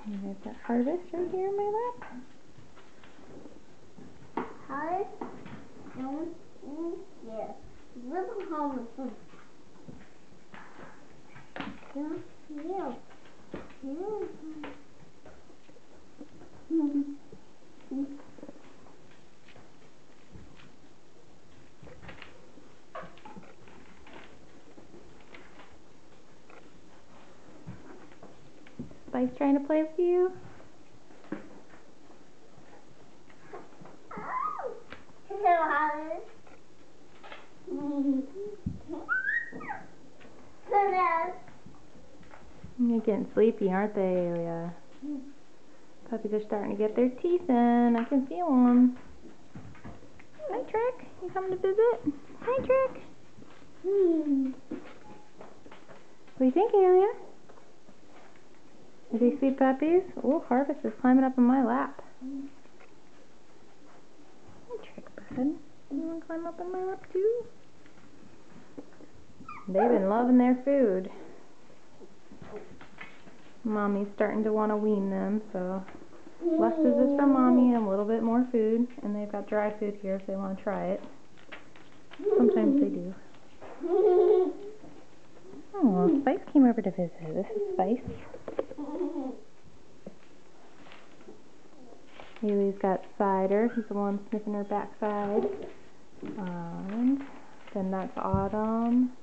And I've got Harvest right here in my lap. Harvest? Yeah. Little Harvest. Yeah. Spice trying to play with you? Hello, Harvest. Hello. They're getting sleepy, aren't they, Aylia? Puppies are starting to get their teeth in. I can feel them. Hi, Trick. You coming to visit? Hi, Trick. What do you think, Aylia? Are they sweet puppies? Oh, Harvest is climbing up in my lap. Hi, Trick, bud. You want to climb up in my lap, too? They've been loving their food. Mommy's starting to want to wean them, so less is this for Mommy and a little bit more food. And they've got dry food here if they want to try it. Sometimes they do. Oh, Spice came over to visit. This is Spice. Haley's got Cider. He's the one sniffing her backside. And then that's Autumn.